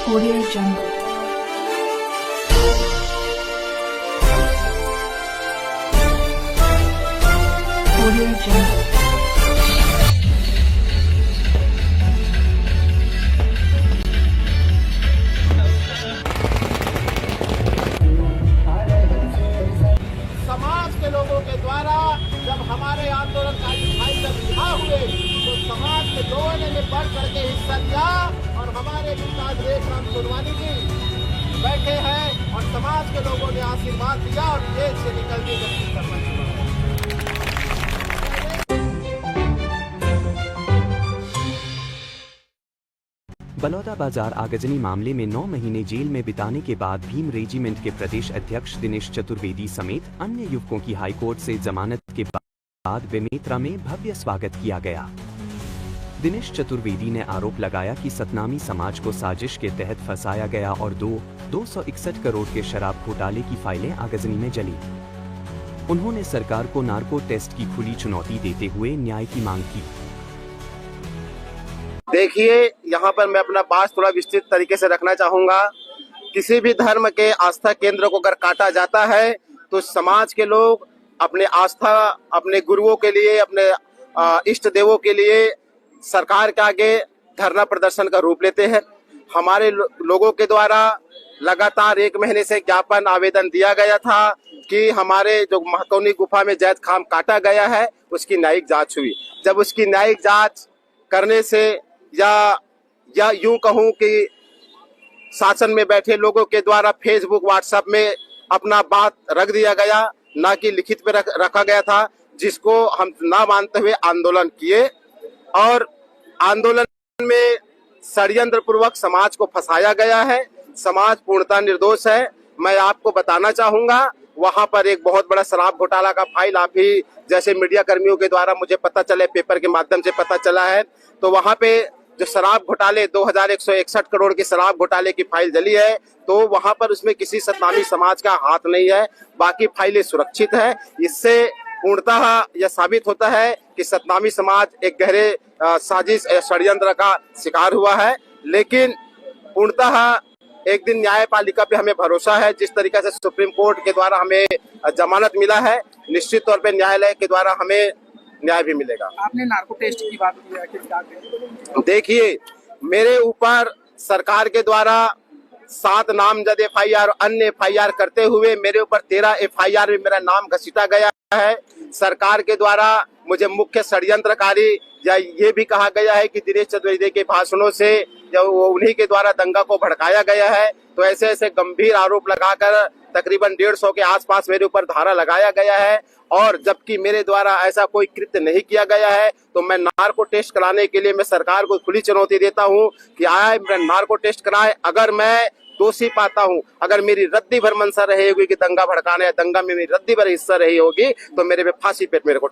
Audio Jungle. Audio Jungle. समाज के लोगों के द्वारा जब हमारे आंदोलनकारी भाई जब रिहा हुए तो समाज के लोगों ने भी बढ़ चढ़ के हिस्सा लिया और हमारे पिता रेखराम सोनवानी जी बैठे हैं और समाज के लोगों ने आशीर्वाद दिया और जेल से निकल के जब्ती करवा दी। बलौदाबाजार आगजनी मामले में 9 महीने जेल में बिताने के बाद भीम रेजिमेंट के प्रदेश अध्यक्ष दिनेश चतुर्वेदी समेत अन्य युवकों की हाईकोर्ट से जमानत के बाद बेमेतरा में भव्य स्वागत किया गया। दिनेश चतुर्वेदी ने आरोप लगाया कि सतनामी समाज को साजिश के तहत फंसाया गया और 261 करोड़ के शराब घोटाले की फाइलें आगजनी में जली। उन्होंने सरकार को नार्को टेस्ट की खुली चुनौती देते हुए न्याय की मांग की। देखिए, यहाँ पर मैं अपना बात थोड़ा विस्तृत तरीके से रखना चाहूंगा। किसी भी धर्म के आस्था केंद्र को अगर काटा जाता है तो समाज के लोग अपने आस्था, अपने गुरुओं के लिए, अपने इष्ट देवों के लिए सरकार के आगे धरना प्रदर्शन का रूप लेते हैं। हमारे लोगों के द्वारा लगातार 1 महीने से ज्ञापन आवेदन दिया गया था कि हमारे जो महकौनी गुफा में जैद खाम काटा गया है उसकी न्यायिक जांच हुई। जब उसकी न्यायिक जांच करने से या यूं कहूं कि शासन में बैठे लोगों के द्वारा फेसबुक, व्हाट्सएप में अपना बात रख दिया गया, ना कि लिखित पे रखा गया था, जिसको हम ना मानते हुए आंदोलन किए और आंदोलन में षड्यंत्र पूर्वक समाज को फंसाया गया है। समाज पूर्णतः निर्दोष है। मैं आपको बताना चाहूंगा, वहां पर एक बहुत बड़ा शराब घोटाला का फाइल आप ही जैसे मीडिया कर्मियों के द्वारा मुझे पता चले, पेपर के माध्यम से पता चला है, तो वहां पे जो शराब घोटाले 2161 करोड़ के शराब घोटाले की फाइल जली है, तो वहां पर उसमें किसी सतनामी समाज का हाथ नहीं है, बाकी फाइलें सुरक्षित है। इससे पूर्णतः यह साबित होता है कि सतनामी समाज एक गहरे साजिश षड्यंत्र का शिकार हुआ है। लेकिन पूर्णतः एक दिन न्यायपालिका पे हमें भरोसा है। जिस तरीके से सुप्रीम कोर्ट के द्वारा हमें जमानत मिला है, निश्चित तौर पे न्यायालय के द्वारा हमें न्याय भी मिलेगा। आपने नार्को टेस्ट की बात की है, देखिए, मेरे ऊपर सरकार के द्वारा 7 नामजद FIR और अन्य FIR करते हुए मेरे ऊपर 13 FIR में मेरा नाम घसीटा गया है। सरकार के द्वारा मुझे मुख्य षड्यंत्रकारी या ये भी कहा गया है कि दिनेश चतुर्वेदी के भाषणों से जब उन्हीं के द्वारा दंगा को भड़काया गया है, तो ऐसे ऐसे गंभीर आरोप लगाकर तकरीबन 150 के आसपास मेरे ऊपर धारा लगाया गया है। और जबकि मेरे द्वारा ऐसा कोई कृत्य नहीं किया गया है, तो मैं नार्को टेस्ट कराने के लिए मैं सरकार को खुली चुनौती देता हूं कि आए मैं नार्को टेस्ट कराए। अगर मैं दोषी पाता हूं, अगर मेरी रद्दी भर मंशा रही होगी कि दंगा भड़काने या दंगा में मेरी रद्दी भर हिस्सा रही होगी, तो मेरे पे फांसी पे मेरे को